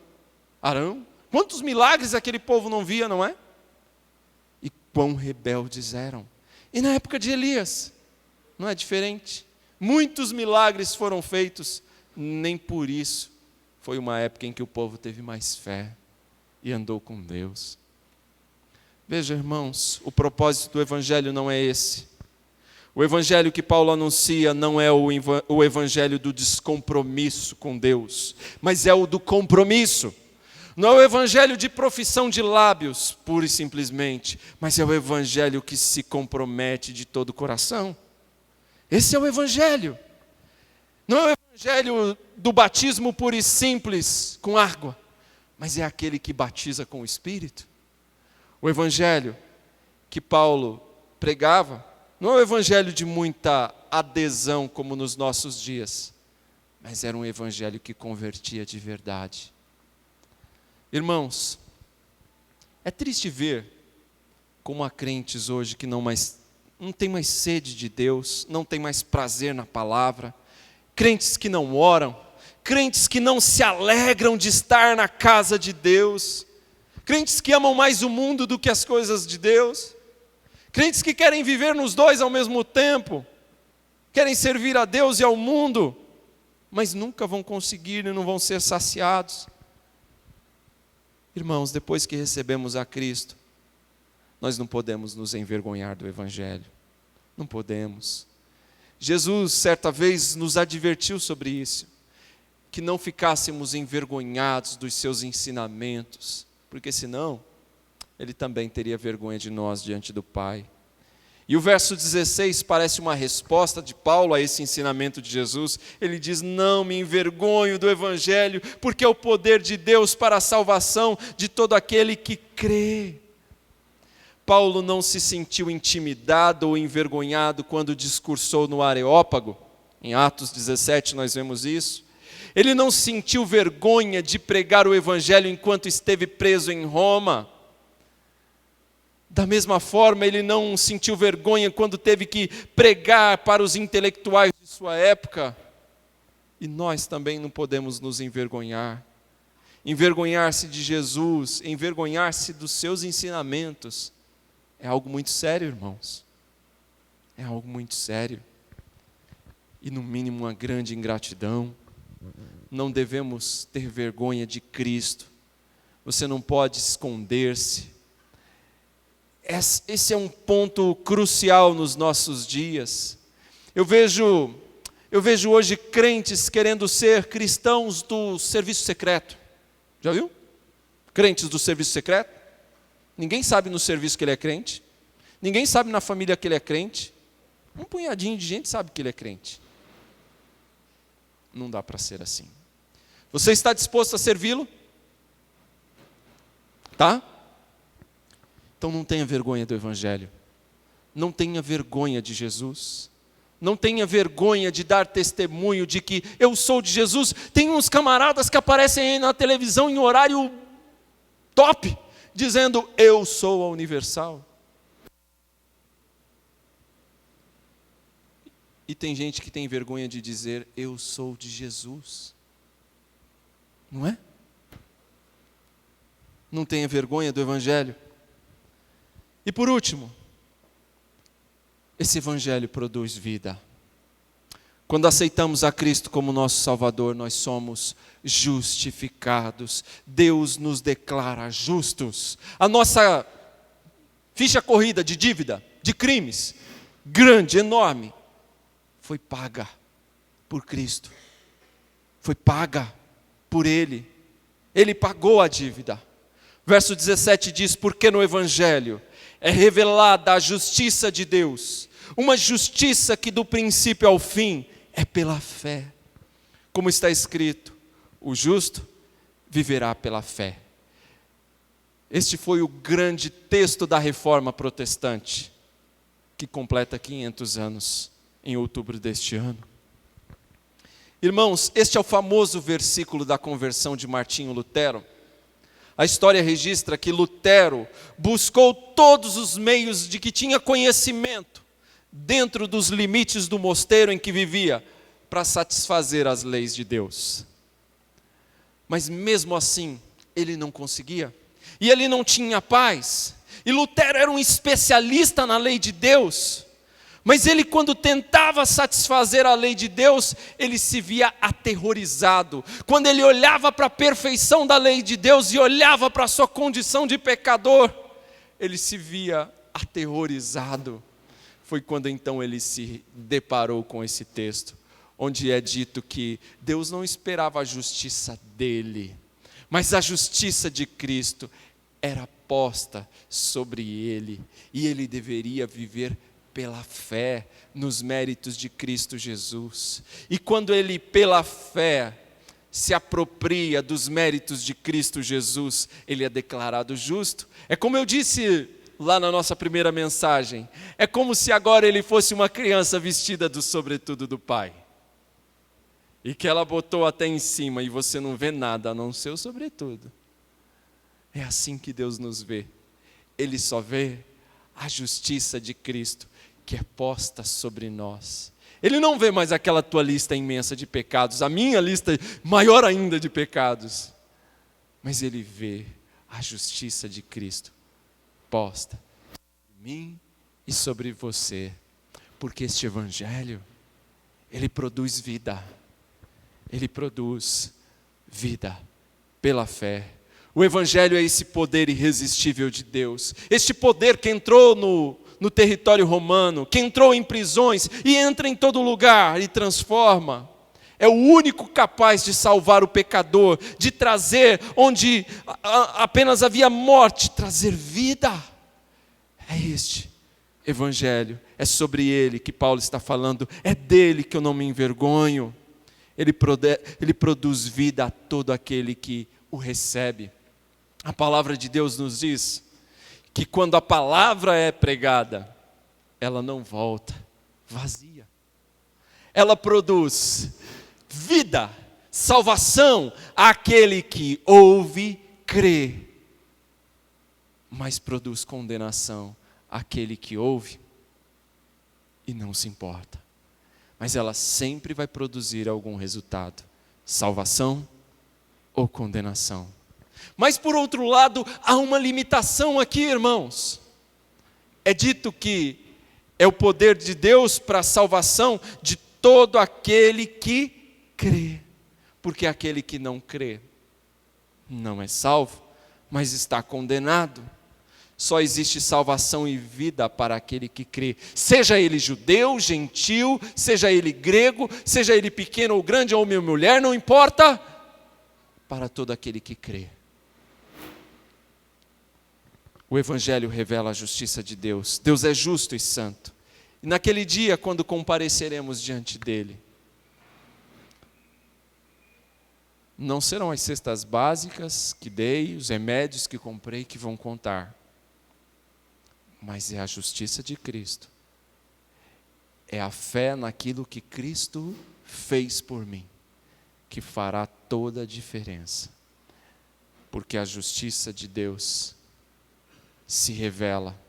Arão? Quantos milagres aquele povo não via, não é? E quão rebeldes eram. E na época de Elias, não é diferente? Muitos milagres foram feitos, nem por isso foi uma época em que o povo teve mais fé e andou com Deus. Veja, irmãos, o propósito do Evangelho não é esse. O Evangelho que Paulo anuncia não é o Evangelho do descompromisso com Deus, mas é o do compromisso. Não é o Evangelho de profissão de lábios, pura e simplesmente, mas é o Evangelho que se compromete de todo o coração. Esse é o Evangelho. Não é o Evangelho do batismo puro e simples com água, mas é aquele que batiza com o Espírito. O evangelho que Paulo pregava não é um evangelho de muita adesão como nos nossos dias, mas era um evangelho que convertia de verdade. Irmãos, é triste ver como há crentes hoje que não tem mais sede de Deus, não tem mais prazer na palavra, crentes que não oram, crentes que não se alegram de estar na casa de Deus, crentes que amam mais o mundo do que as coisas de Deus, crentes que querem viver nos dois ao mesmo tempo, querem servir a Deus e ao mundo, mas nunca vão conseguir e não vão ser saciados. Irmãos, depois que recebemos a Cristo, nós não podemos nos envergonhar do Evangelho. Não podemos. Jesus, certa vez, nos advertiu sobre isso, que não ficássemos envergonhados dos seus ensinamentos, porque senão, Ele também teria vergonha de nós diante do Pai. E o verso 16 parece uma resposta de Paulo a esse ensinamento de Jesus. Ele diz: não me envergonho do Evangelho, porque é o poder de Deus para a salvação de todo aquele que crê. Paulo não se sentiu intimidado ou envergonhado quando discursou no Areópago. Em Atos 17 nós vemos isso. Ele não sentiu vergonha de pregar o Evangelho enquanto esteve preso em Roma. Da mesma forma, ele não sentiu vergonha quando teve que pregar para os intelectuais de sua época. E nós também não podemos nos envergonhar. Envergonhar-se de Jesus, envergonhar-se dos seus ensinamentos, é algo muito sério, irmãos. É algo muito sério. E no mínimo uma grande ingratidão. Não devemos ter vergonha de Cristo. Você não pode esconder-se. Esse é um ponto crucial nos nossos dias. Eu vejo hoje crentes querendo ser cristãos do serviço secreto. Já viu? Crentes do serviço secreto. Ninguém sabe no serviço que ele é crente. Ninguém sabe na família que ele é crente. Um punhadinho de gente sabe que ele é crente. Não dá para ser assim. Você está disposto a servi-lo? Tá? Então não tenha vergonha do Evangelho, não tenha vergonha de Jesus, não tenha vergonha de dar testemunho de que eu sou de Jesus. Tem uns camaradas que aparecem aí na televisão em horário top, dizendo eu sou a Universal. E tem gente que tem vergonha de dizer eu sou de Jesus, não é? Não tenha vergonha do Evangelho. E por último, esse Evangelho produz vida. Quando aceitamos a Cristo como nosso Salvador, nós somos justificados. Deus nos declara justos. A nossa ficha corrida de dívida, de crimes, grande, enorme, foi paga por Cristo. Foi paga por Ele. Ele pagou a dívida. Verso 17 diz: porque no Evangelho é revelada a justiça de Deus, uma justiça que do princípio ao fim é pela fé. Como está escrito, o justo viverá pela fé. Este foi o grande texto da Reforma Protestante, que completa 500 anos em outubro deste ano. Irmãos, este é o famoso versículo da conversão de Martinho Lutero. A história registra que Lutero buscou todos os meios de que tinha conhecimento, dentro dos limites do mosteiro em que vivia, para satisfazer as leis de Deus. Mas mesmo assim, ele não conseguia. E ele não tinha paz. E Lutero era um especialista na lei de Deus. Mas ele, quando tentava satisfazer a lei de Deus, ele se via aterrorizado. Quando ele olhava para a perfeição da lei de Deus e olhava para a sua condição de pecador, ele se via aterrorizado. Foi quando então ele se deparou com esse texto, onde é dito que Deus não esperava a justiça dele, mas a justiça de Cristo era posta sobre ele, e ele deveria viver pela fé nos méritos de Cristo Jesus. E quando ele, pela fé, se apropria dos méritos de Cristo Jesus, ele é declarado justo. É como eu disse lá na nossa primeira mensagem, é como se agora ele fosse uma criança vestida do sobretudo do pai. E que ela botou até em cima e você não vê nada a não ser o sobretudo. É assim que Deus nos vê. Ele só vê a justiça de Cristo que é posta sobre nós. Ele não vê mais aquela tua lista imensa de pecados, a minha lista maior ainda de pecados. Mas ele vê a justiça de Cristo posta sobre mim e sobre você. Porque este evangelho, ele produz vida. Ele produz vida pela fé. O evangelho é esse poder irresistível de Deus. Este poder que entrou no território romano, que entrou em prisões e entra em todo lugar e transforma. É o único capaz de salvar o pecador, de trazer onde apenas havia morte, trazer vida. É este evangelho, é sobre ele que Paulo está falando, é dele que eu não me envergonho. Ele produz vida a todo aquele que o recebe. A palavra de Deus nos diz que quando a palavra é pregada, ela não volta vazia. Ela produz vida, salvação àquele que ouve, crê. Mas produz condenação àquele que ouve e não se importa. Mas ela sempre vai produzir algum resultado: salvação ou condenação. Mas por outro lado, há uma limitação aqui, irmãos. É dito que é o poder de Deus para a salvação de todo aquele que crê. Porque aquele que não crê não é salvo, mas está condenado. Só existe salvação e vida para aquele que crê. Seja ele judeu, gentil, seja ele grego, seja ele pequeno ou grande, homem ou mulher, não importa. Para todo aquele que crê. O Evangelho revela a justiça de Deus. Deus é justo e santo. E naquele dia, quando compareceremos diante dele, não serão as cestas básicas que dei, os remédios que comprei que vão contar. Mas é a justiça de Cristo. É a fé naquilo que Cristo fez por mim, que fará toda a diferença. Porque a justiça de Deus se revela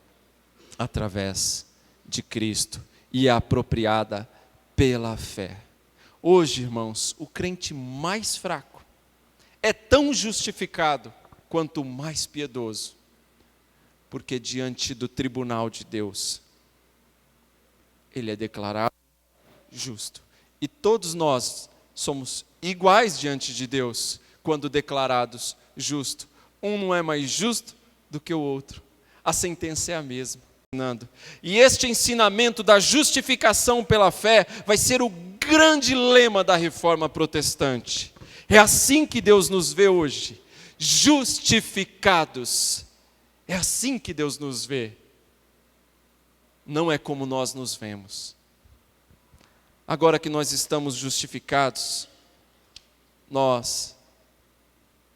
através de Cristo e é apropriada pela fé. Hoje, irmãos, o crente mais fraco é tão justificado quanto o mais piedoso, porque diante do tribunal de Deus, ele é declarado justo. E todos nós somos iguais diante de Deus quando declarados justos. Um não é mais justo do que o outro. A sentença é a mesma. E este ensinamento da justificação pela fé vai ser o grande lema da reforma protestante. É assim que Deus nos vê hoje, justificados. É assim que Deus nos vê. Não é como nós nos vemos. Agora que nós estamos justificados, nós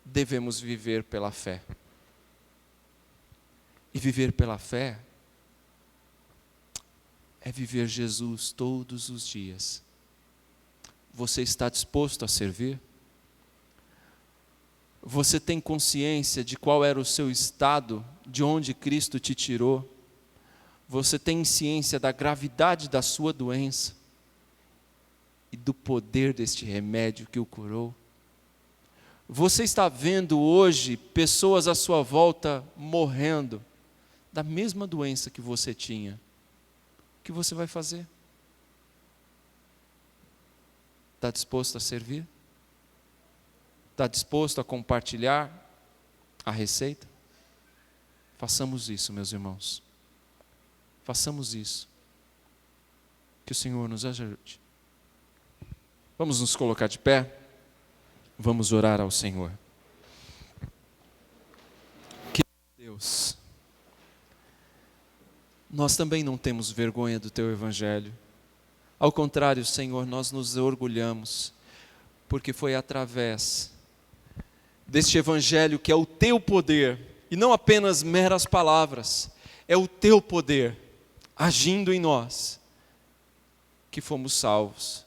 devemos viver pela fé. E viver pela fé é viver Jesus todos os dias. Você está disposto a servir? Você tem consciência de qual era o seu estado, de onde Cristo te tirou? Você tem ciência da gravidade da sua doença e do poder deste remédio que o curou? Você está vendo hoje pessoas à sua volta morrendo da mesma doença que você tinha. O que você vai fazer? Está disposto a servir? Está disposto a compartilhar a receita? Façamos isso, meus irmãos. Façamos isso. Que o Senhor nos ajude. Vamos nos colocar de pé. Vamos orar ao Senhor. Que Deus, nós também não temos vergonha do Teu Evangelho. Ao contrário, Senhor, nós nos orgulhamos, porque foi através deste evangelho, que é o teu poder, e não apenas meras palavras, é o teu poder agindo em nós, que fomos salvos,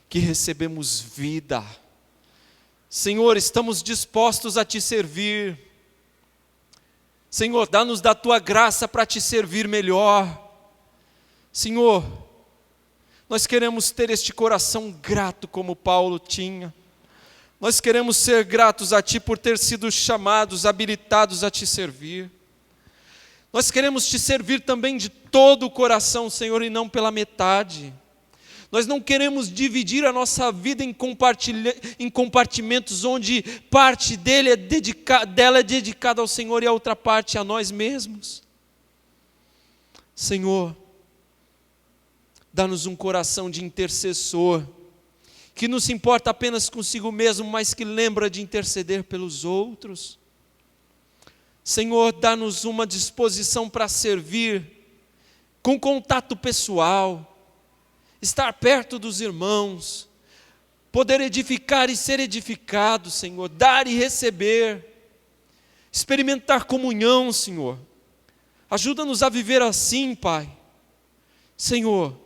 que recebemos vida. Senhor, estamos dispostos a te servir. Senhor, dá-nos da tua graça para te servir melhor. Senhor, nós queremos ter este coração grato como Paulo tinha. Nós queremos ser gratos a ti por ter sido chamados, habilitados a te servir. Nós queremos te servir também de todo o coração, Senhor, e não pela metade. Nós não queremos dividir a nossa vida em compartimentos onde parte dela é dedicada ao Senhor e a outra parte a nós mesmos. Senhor, dá-nos um coração de intercessor, que não se importa apenas consigo mesmo, mas que lembra de interceder pelos outros. Senhor, dá-nos uma disposição para servir, com contato pessoal, estar perto dos irmãos, poder edificar e ser edificado, Senhor, dar e receber, experimentar comunhão, Senhor. Ajuda-nos a viver assim, Pai. Senhor,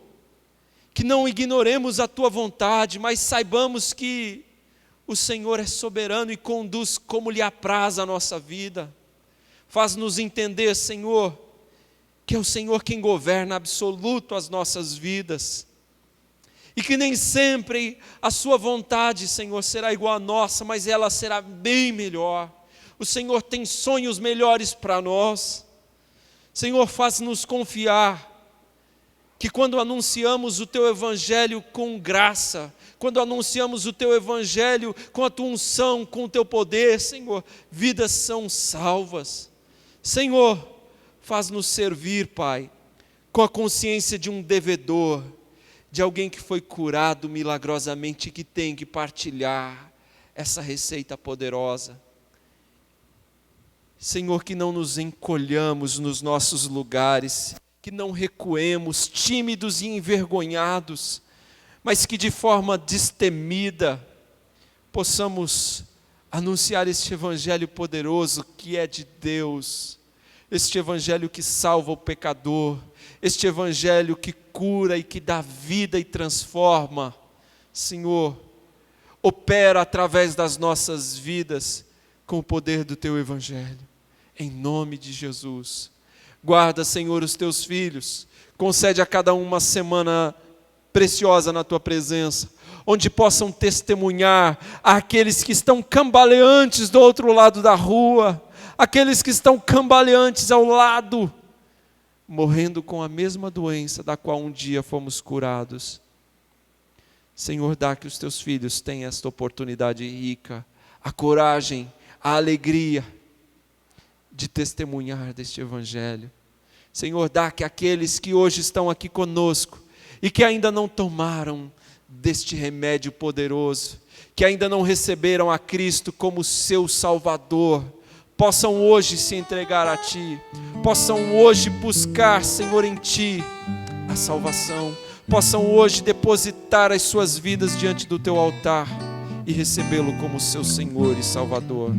que não ignoremos a tua vontade, mas saibamos que o Senhor é soberano e conduz como lhe apraz a nossa vida. Faz-nos entender, Senhor, que é o Senhor quem governa absoluto as nossas vidas. E que nem sempre a sua vontade, Senhor, será igual à nossa, mas ela será bem melhor. O Senhor tem sonhos melhores para nós. Senhor, faz-nos confiar que quando anunciamos o teu evangelho com graça, quando anunciamos o teu evangelho com a tua unção, com o teu poder, Senhor, vidas são salvas. Senhor, faz-nos servir, Pai, com a consciência de um devedor, de alguém que foi curado milagrosamente e que tem que partilhar essa receita poderosa. Senhor, que não nos encolhamos nos nossos lugares, que não recuemos tímidos e envergonhados, mas que de forma destemida possamos anunciar este evangelho poderoso que é de Deus, este evangelho que salva o pecador, este evangelho que cura e que dá vida e transforma. Senhor, opera através das nossas vidas com o poder do teu evangelho, em nome de Jesus. Guarda, Senhor, os teus filhos, concede a cada um uma semana preciosa na tua presença, onde possam testemunhar àqueles que estão cambaleantes do outro lado da rua, aqueles que estão cambaleantes ao lado, morrendo com a mesma doença da qual um dia fomos curados. Senhor, dá que os teus filhos tenham esta oportunidade rica, a coragem, a alegria de testemunhar deste evangelho. Senhor, dá que aqueles que hoje estão aqui conosco e que ainda não tomaram deste remédio poderoso, que ainda não receberam a Cristo como seu Salvador, possam hoje se entregar a Ti, possam hoje buscar, Senhor, em Ti a salvação, possam hoje depositar as suas vidas diante do Teu altar e recebê-lo como seu Senhor e Salvador,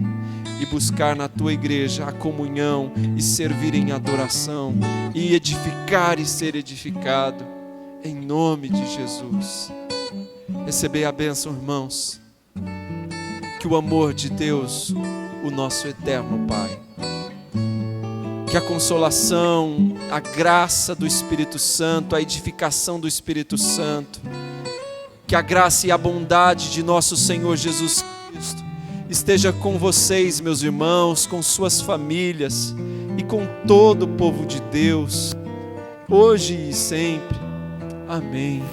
e buscar na Tua igreja a comunhão e servir em adoração, e edificar e ser edificado, em nome de Jesus. Recebei a bênção, irmãos, que o amor de Deus, o nosso eterno Pai, que a consolação, a graça do Espírito Santo, a edificação do Espírito Santo, que a graça e a bondade de nosso Senhor Jesus Cristo esteja com vocês, meus irmãos, com suas famílias e com todo o povo de Deus, hoje e sempre. Amém.